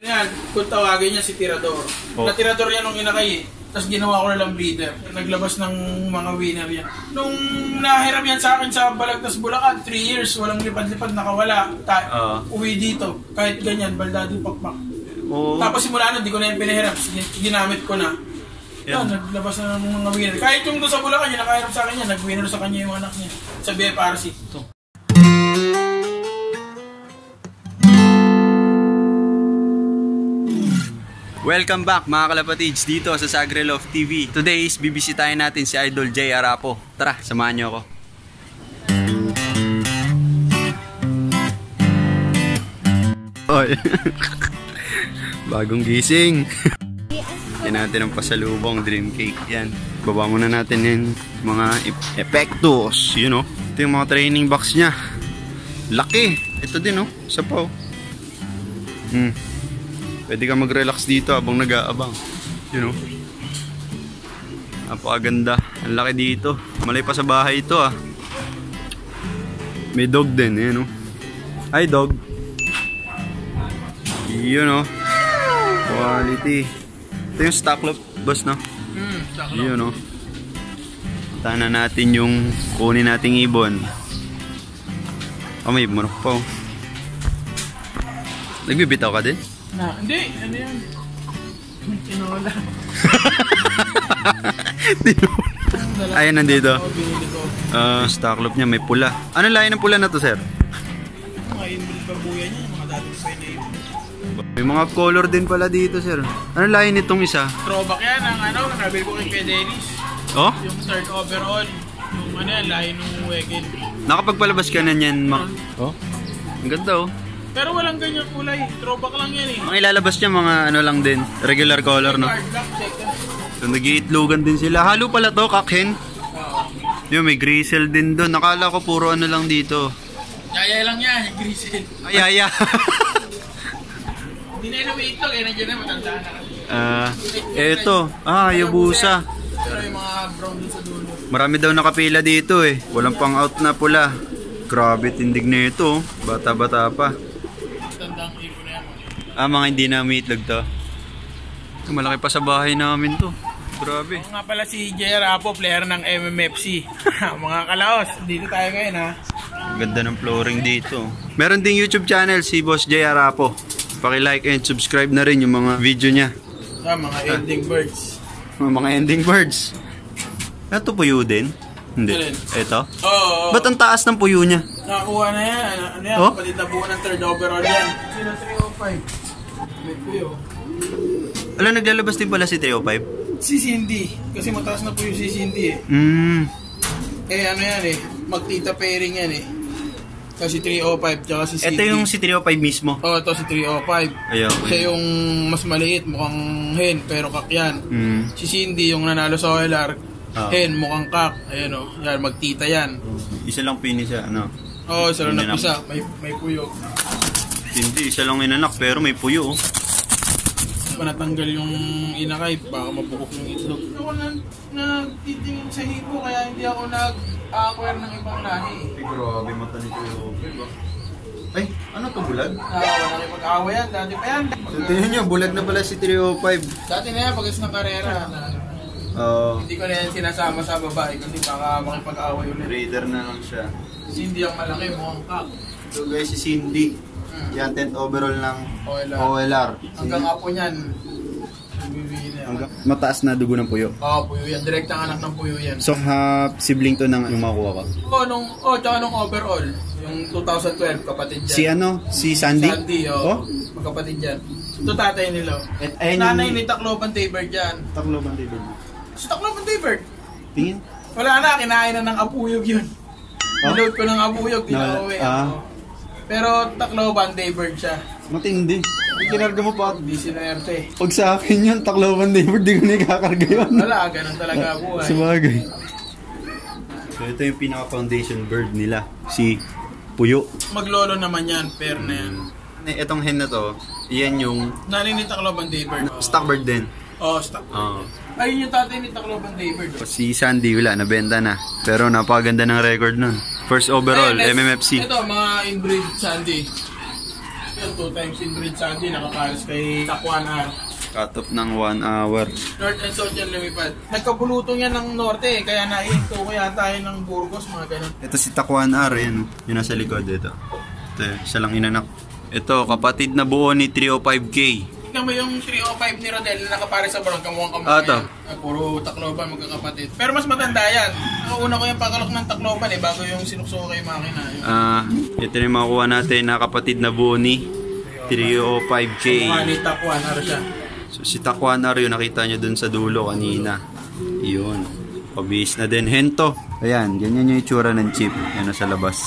Yan, kung tawagin niya si Tirador. Na-Tirador yan nung inakay eh. Tapos ginawa ko na lang breeder. Naglabas ng mga winner yan. Nung nahiram yan sa akin sa Balagtas, Bulacan, 3 years, walang lipad-lipad, nakawala. Uwi dito, kahit ganyan, baldado pakpak. Tapos simula nun, di ko na yung pinahiram. Ginamit ko na. Yan, naglabas na ng mga winner. Kahit yung doon sa Bulacan, yung nakahiram sa akin yan, nag-winner sa kanya yung anak niya. Sa BFRC. Welcome back mga kalapatids dito sa Sagrelove TV. Today is bibisitahin natin si Idol Jay Arapo. Tara, samahan niyo ako. Oy. Bagong gising. Yan natin ang pasalubong, dream cake. Yan. Baba muna natin yung mga epektos. You know. Ito yung mga training box niya. Laki. Ito din oh. Isa pa oh. Pwede ka mag-relax dito habang nag-aabang. You know. Napakaganda. Ang laki dito. Malay pa sa bahay ito ah. May dog din. Ayan oh. Hi dog. Yun oh. Quality. Ito yung stock loop boss no? Stock loop. Yun oh. Tana natin yung kunin nating ibon. Oh may manok pa oh. Nagbibitaw ka din? Hindi, ano yan? Tinola. Ayan, nandito. Stock loop niya, may pula. Ano lahi ng pula na to, sir? Mga inbuilt babuyan niya, mga dating pwede yun. May mga color din pala dito, sir. Ano lahi nitong isa? Throwback yan, ang ano, nabili ko kay Dennis. Oh? Yung third overall. Yung ano yan, lahi nung Wegel. Nakapagpalabas ka na niyan, Oh? Ang ganda, oh. Pero walang ganyan kulay. Throwback lang yan eh. Ang ilalabas niya mga ano lang din. Regular color, no? So, nag-iitlogan din sila. Halo pala to, kakhen. Yung may grisel din doon. Nakala ko puro ano lang dito. Yaya lang yan, yung grisel. Ay, yaya. Hindi na yun umiitlog eh. Nandiyan na, matanda na. Eto. Yabusa. Pero yung mga brown dun sa dulo. Marami daw nakapila dito eh. Walang pang out na pula. Grabe tindig na ito. Bata-bata pa. Mga hindi na umiitlog to. Malaki pa sa bahay namin to. Grabe. Nga pala si Jay Arapo, player ng MMFC. Mga kalaos, dito tayo ngayon ha. Ganda ng flooring dito. Meron ding YouTube channel si Boss Jay Arapo. Paki-like and subscribe na rin yung mga video niya. Mga ending birds. Mga ending birds. Ito puyo din? Hindi. Ito? Oo. Ba't ang taas ng puyo niya? Nakakuha na yan. Ano yan? Kapatid na buo ng third overall yan. Sino 305? May puyo. Alam, naglalabas din pala si 305? Si Cindy. Kasi mataas na puyo si Cindy eh. Eh ano yan eh. Magtita pairing yan eh. Kasi 305 tsaka si Cindy. Ito yung si 305 mismo? Oo, ito si 305. Ayun. Kasi yung mas maliit, mukhang hen, pero kak yan. Si Cindy, yung nanalo sa OLR, hen, mukhang kak. Ayan o, yan, magtita yan. Isa lang pinis siya, ano? Oo, isa lang nag-isa. May puyo. Hindi, isa lang inanak, pero may puyo. Pa natanggal yung inakay, baka mabukok yung itlog. Ako nagtitingin sa hipo, kaya hindi ako nag-acquire ng ibang lahi. Grabe mata nito yung ay, ano to, bulag? Wala nakipag-away yan, dati pa yan. So, tingnan nyo, bulag na pala si 305. Dati na yan, pagkas ng karera. Hindi ko na yan sinasama sa babae kasi baka makipag-away ulit. Raider na lang siya. Cindy ang malaki, mukhang kak. So guys, si Cindy. Yan, 10th overall ng OLR. Hanggang apo niyan. Mataas na dugo ng puyo. Puyo yan. Direktang anak ng puyo yan. So, sibling to ng yung makuha ko? Tsaka nung overall. Yung 2012, kapatid dyan. Si ano? Si Sandy? Sandy, magkapatid dyan. Ito tatay nila. Nanay ni Tacloban Taybird dyan. Tacloban Taybird. Si Tacloban Taybird. Tingin? Wala na, kinain na ng apuyog yun. Naload ko ng apuyog, di na uwi. Pero Tacloban Taybird siya. Matindi. Hindi kinarga mo pa. Hindi sinerte. Pag sa akin yun, Tacloban Taybird, di ko na ikakarga yun. Wala, ganun talaga buhay. Sabagay. So ito yung pinaka-foundation bird nila. Si Puyo. Maglolo naman yan, pair na yan. Itong hen na to, yan yung... Nanay ni Tacloban Taybird. Stock bird din. Stock bird. Ayun yung tatay ni Tacloban Taybird. Si Sandy, wala, nabenta na. Pero napakaganda ng record nun. First overall, MMFC. Ito, mga inbreed Sandy. ito, 2 times inbreed Sandy, nakapares kay Takwanar. Cut off ng 1 hour. North and South yan lumipad. Nagkabulutong yan ng norte, kaya naihinto kaya tayo ng Burgos, mga ganun. Ito si Takwan R, yan. Yung nasa likod ito. Ito, siya lang inanak. Ito, kapatid na buo ni 305K. Tignan mo yung 305 ni Rodel na nakapare sa barang, kamukhang Ah, ito. Puro Tacloban magkakapatid. Pero mas matanda yan. Nauna ko yung pagkalok ng Tacloban bago yung sinukso kay Makina. Ito na yung makuha natin na kapatid na buo ni 305K. Mukha ni Takwan, siya. So, si Takwan R, yung nakita nyo dun sa dulo kanina. Yun. Pabihis na din. Hento. Ayan, ganyan yung itsura ng chip. Yan sa labas.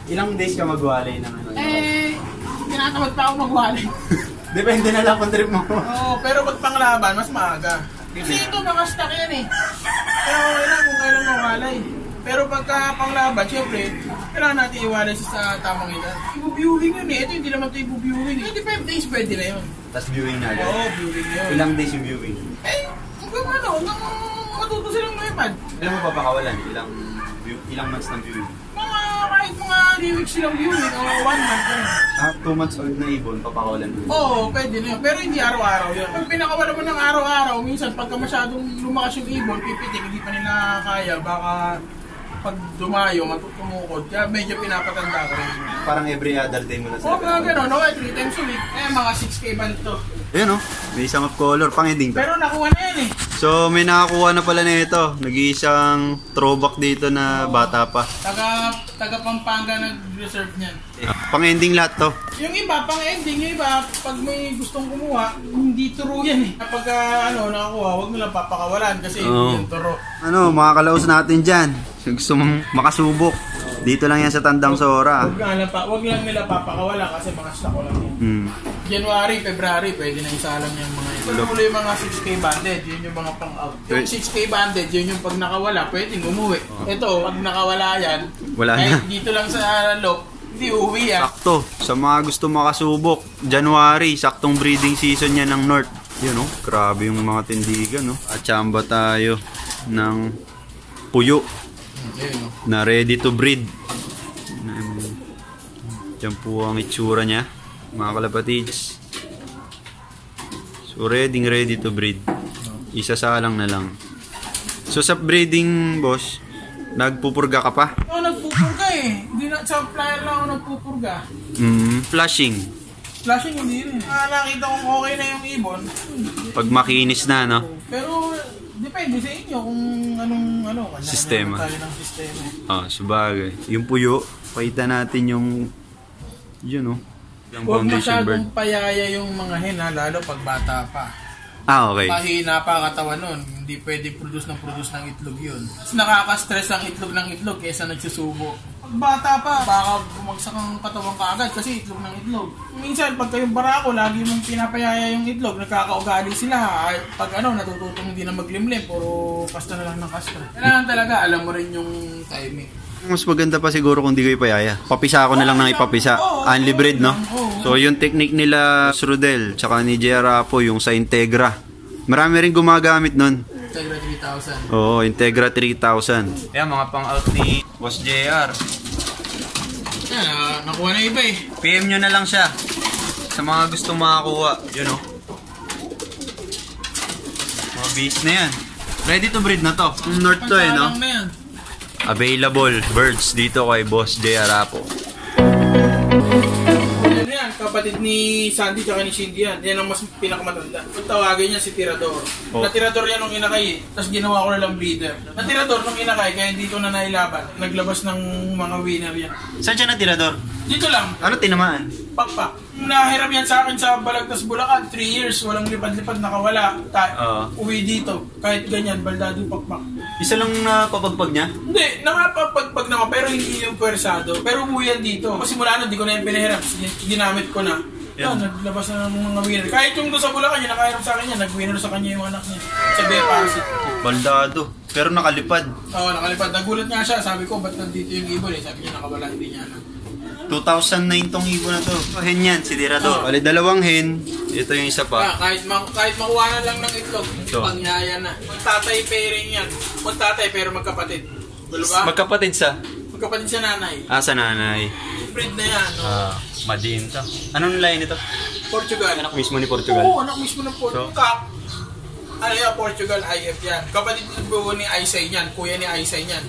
Ilang days ka magwalay ng ano? Tinatamad pa ako magwalay. Depende na lang kung trip mo. Oo, pero pag panglaban, mas maaga. Kasi ito, mga stock yan eh. Pero okay lang kung kailan mawalay. Pero pagka panglaban, syempre, kailangan natin iwalay sa tamang edad. Ibu-viewing yun eh. Ito hindi naman ito ibu-viewing. 25 days pwede na yun. Tapos viewing na agad? Oo, viewing yun. Ilang days yung viewing? Hanggang hanggang matuto silang lumipad. Ilang mo papakawalan? Ilang months ng viewing? Kahit mga 3 weeks silang viewing o 1 month yun. 2 months old na ibon, papakawalan mo? Oo, pwede na yun. Pero hindi araw-araw yun. Pag pinakawala mo ng araw-araw, minsan pagka masyadong lumakas yung ibon, pipitik, hindi pa nila kaya, baka pag dumayo, matutumukod. Kaya medyo pinapatanda ko rin. Parang every other day mo na Oo, mga gano'n. Okay, 3 times a week. Mga 6K band to. Ayan o, may isang of color, pang-ending to. Pero nakuha na yan eh. So may nakakuha na pala nito. Nag-iisang throwback dito na bata pa. Taga Pampanga nag-reserve niyan. Pang-ending lahat to. Yung iba, pang-ending. Yung iba, pag may gustong kumuha, hindi turo yan eh. Kapag nakakuha, huwag nilang papakawalan kasi hindi yung turo. Ano, mga kalaos natin dyan. Gusto mong makasubok. Dito lang yan sa Tandang Sora. Huwag lang nila papakawala kasi mga stock ko lang yan. January, February, pwede na isalang yung mga ito. Ito yung mga 6K banded, yun yung mga pang-out. Yung 6K banded, yun yung pag nakawala, pwedeng umuwi. Ito, pag nakawala yan, wala na. Dito lang sa loob, hindi uuwi yan. Sakto, sa mga gusto makasubok, January, saktong breeding season yan ng North. Yun o, grabe yung mga tindigan o. At tsamba tayo ng puyo na ready to breed. Diyan po ang itsura niya, mga kalapatids. So ready to breed. Isasalang na lang. So sa breeding, boss, nagpupurga ka pa? Oo, nagpupurga eh. Hindi na, sa flyer lang ako nagpupurga. Flushing. Flashing hindi rin. Nakita kong okay na yung ibon. Pag makinis na, no? Pero depende sa inyo kung anong sistema. Tayo ng sistema. Sabagay. Yung puyo, pakita natin yung yun, no? Yung huwag foundation bird. masyadong payaya yung mga hen, lalo pag bata pa. Okay. Mahina pa katawan nun. Hindi pwede produce ng itlog yun. Mas nakaka-stress ang itlog ng itlog kaysa nagsusubo. Pag bata pa, baka bumagsak ang katawan kaagad kasi itlog ng itlog. Minsan, pag kayong barako, lagi mong pinapayaya yung itlog, nagkakaugali sila. Pag natututong hindi na maglimlim, puro kasta na lang ng kasta. Kailangan talaga, alam mo rin yung timing. Mas maganda pa siguro kung di ko ipayaya. Papisa ko na lang ng ipapisa. Only breed, no? So, yung technique nila Srudel, tsaka ni JR po, yung sa Integra. Marami rin gumagamit nun. Integra 3000. Oo, Integra 3000. Ayan, mga pang-out ni Boss JR. Yan, nakuha na iba eh. PM nyo na lang siya sa mga gusto makakuha. Yun, oh. Mga beast na yan. Ready to breed na to. North to eh, no? Pansalang na yan. Available birds dito kay Boss JR Apo. Yan, kapatid ni Sandy tsaka ni Cindy yan. Yan ang mas pinakamatanda. Kung tawagin niya si Tirador. Natirador yan nung inakay. Tapos ginawa ko na lang breeder. Natirador nung inakay kaya hindi ko na nailaban. Naglabas ng mga winner yan. Saan siya natirador? Dito lang. Ano tinamaan? Pakpak. Nahiram yan sa akin sa Balagtas, Bulacan. 3 years, walang lipad-lipad, nakawala. Uwi dito. Kahit ganyan, baldado pakpak. Isa lang na papagpag niya? Hindi, nakapagpag naman, pero hindi yung pwersado. Pero umuwi yan dito. Kasi mula nun, di ko na yung pinahiram. Ginamit ko na. Yan, naglabas na ng mga winner. Kahit yung doon sa Bulacan, yung nakahiram sa akin yan, nag-winner sa kanya yung anak niya. Sa Bepasit. Baldado. Pero nakalipad. Oo, nakalipad. Nagulat nga siya. Sabi ko, ba't nandito yung ibon eh? Sabi niya, nakawala, hindi niya alam. 2009 tong ibon na to. Hen yan, si Tirador. Bali, dalawang hen. Ito yung isa pa. Kahit makuha na lang ng itlog, pangyaya na. Magtatay pairing yan. Magtatay pero magkapatid. Diba? Magkapatid sa? Magkapatid sa nanay. Sa nanay. breed na yan. No? Madiin to. Anong line ito? Portugal. Anak mismo ni Portugal? Oo, anak mismo ng Portugal. So, ano yan, Portugal IF yan. Kapatid ni Aisay niyan, kuya ni Aisay niyan.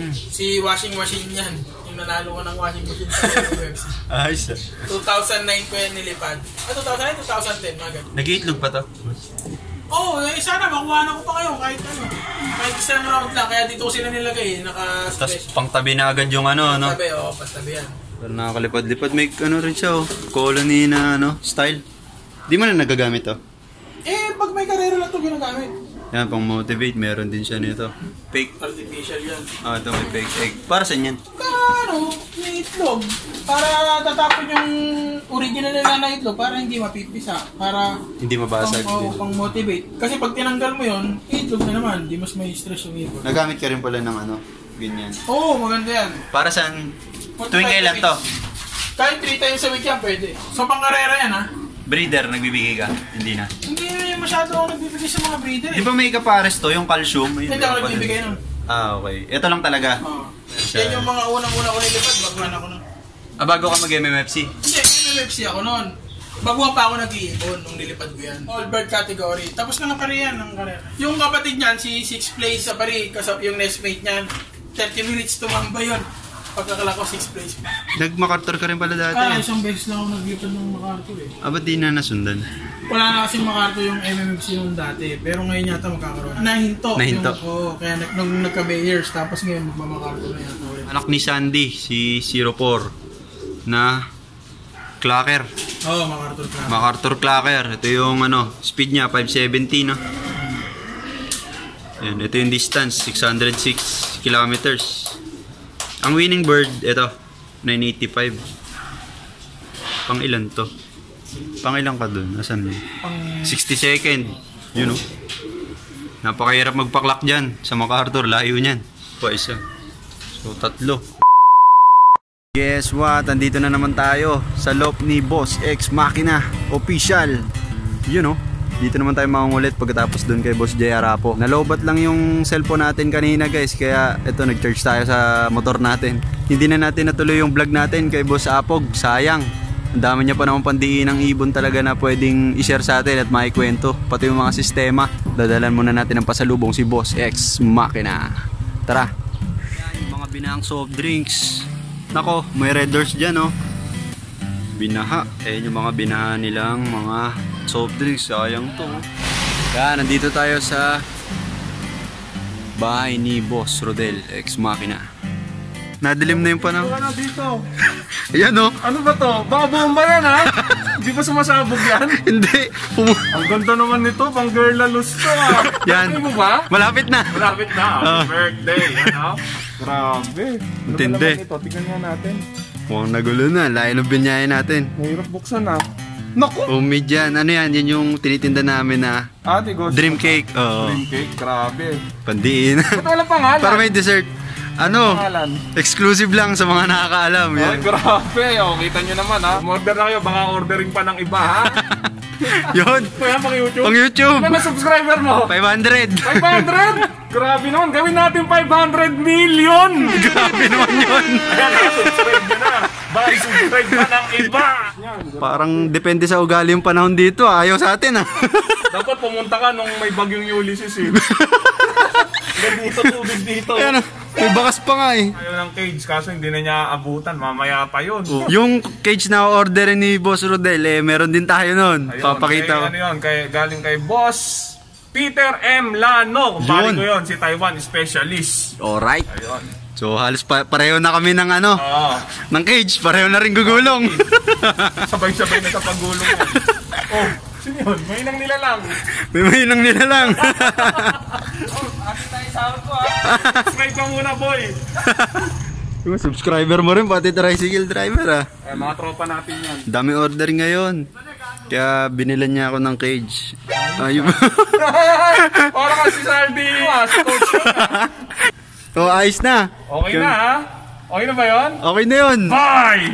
Si washing machine niyan. Yung nanalo ko ng washing machine sa UFC. Ayos 2009 ko yan nilipad. 2009, 2010, mga ganun. Nag-iitlog pa to? Oo, sana makuha na ko pa kayo kahit ano. Kahit isang round lang, kaya dito ko sila nilagay, Tapos naka-stretch. pangtabi na agad yung ano, no? Pagtabi, oo, pagtabi yan. Pero nakakalipad-lipad. May ano rin siya, oh. Colony na, style. Di mo na nagagamit to? Pag may karera lang ito ginagamit. Yan, pang motivate, meron din siya nito. Fake. Artificial yan. Ito may fake egg. Para saan yan? May itlog. Para tatapon yung original na itlog para hindi mapipisa. Para Hindi mabasag. pang motivate. Kasi pag tinanggal mo yun, itlog na naman. Di mas may stress yung ibon. Nagamit ka rin pala ng ganyan. Oo, maganda yan. Para saan? Tuwing kailan to? Kahit 3 times a week yan, pwede. So, pang karera yan, ha? Breeder, nagbibigay ka? Hindi na. Hindi masyado ako nagbibigay sa mga breeder, Di ba may kapares to, yung calcium? Hindi ako nagbibigay nun. Okay. Ito lang talaga? Oo. Yan yung mga unang-una ko nilipad, baguhan ako nun. Bago ka mag-MMFC? Hindi, MMFC ako nun. Baguhan pa ako nag-iipon nung nilipad ko yan. All bird category. Tapos na pari yan ng karera. Yung kapatid niyan, si 6th place sa pari, kasap yung nestmate niyan. 30 minutes tumamba yun. Pagkakala ko 6th place. Nag-MacArthur ka rin pala dati. Isang beses lang ako naglipad ng MacArthur eh. Ba't di na nasundan? Wala na kasing MacArthur yung MMFC yung dati. Pero ngayon yata magkakaroon. Nahinto. Nahinto. Kaya nung nagka-Bayers, tapos ngayon magmamakarthur na yata ulit. Anak ni Sandy, si 04 na Clacker. Oo, MacArthur Clacker. MacArthur Clacker. Ito yung speed niya 570, no? Yan, ito yung distance, 606 kilometers. Ang winning bird, ito, 985. Pang ilan to? Pang ilan ka dun? Asan yun? 62nd. You know? Napakahirap magpaklak dyan sa MacArthur. Layo niyan. Pa isa. So, 3. Guess what? Andito na naman tayo sa loob ni Boss X Machina Official. You know? Dito naman tayo mangungulit pagkatapos dun kay Boss J. Arapo. Nalobat lang yung cellphone natin kanina guys. Kaya ito, nag-charge tayo sa motor natin. Hindi na natin natuloy yung vlog natin kay Boss Apog. Sayang. Ang dami niya pa naman pandiin ng ibon talaga na pwedeng i-share sa atin at maikwento. Pati yung mga sistema. Dadalan muna natin ng pasalubong si Boss X Machina. Tara. Yan, yung mga binahang soft drinks. Nako, may red doors dyan, oh. Binaha. Ayan yung mga binaha nilang mga soft drinks. Sayang to. Yan, nandito tayo sa bahay ni Boss Rodel X Machina. Nadilim na yung panahon. Ano dito? Ayan, oh. Ano ba to? Baka bomba yan, ha? Hindi ba sumasabog yan? Hindi. Ang ganda naman nito, pang girl lalus to, ha? Yan. Ano mo ba? Malapit na. Malapit na. Happy birthday. Ano? Grabe. Intindi. Ito, tingnan nga natin. Mukhang nagulo na. Layo ng binyahe natin. Mahirap buksan, ha? Naku! Homemade yan. Ano yan? Yan yung tinitinda namin na dream cake. Oo. Dream cake, grabe. Pandiin. Ba't wala pangalan? Para may dessert. Ano? Pangalan? Exclusive lang sa mga nakakaalam. Yan. Ay, grabe. O, kita nyo naman, ha? Order na kayo. Baka ordering pa ng iba, ha? Yun. Kaya pang YouTube? Pang YouTube. Ano na subscriber mo? 500. 500? Grabe naman. Gawin natin 500 million! Grabe naman yun. Ayan, subscribe nyo na. Baka subscribe pa ng iba. Parang depende sa ugali yung panahon dito. Ayaw sa atin, ah. Dapat pumunta ka nung may bagyong Ulysses, eh. Dito, tubig dito. Ayan, may bakas pa nga eh. Ayaw ng cage, kaso hindi na niya abutan. Mamaya pa yun. Yung cage na order ni Boss Rodel, meron din tayo nun. Ayun, Papakita ko. Ano yun, galing kay Boss Peter M. Lano. Kumpari ko yun, si Taiwan specialist. Alright. Ayun. So halos pareho na kami ng ng cage. Pareho na rin gugulong. Sabay-sabay na sa paggulong yan. Oh, sino yun? Mainang nila lang. May mainang nila lang. Ate tayo sahod ko, ha? Subscribe ka muna, boy. Yung subscriber mo rin, pati tricycle driver, ah. Mga tropa natin yan. Dami order ngayon. Kaya binilan niya ako ng cage. Ayun. Para kasi Saldi, si coach yun, ha? Oh, ayos na. Okay na, ha? Okay na ba yun? Okay na yun. Bye!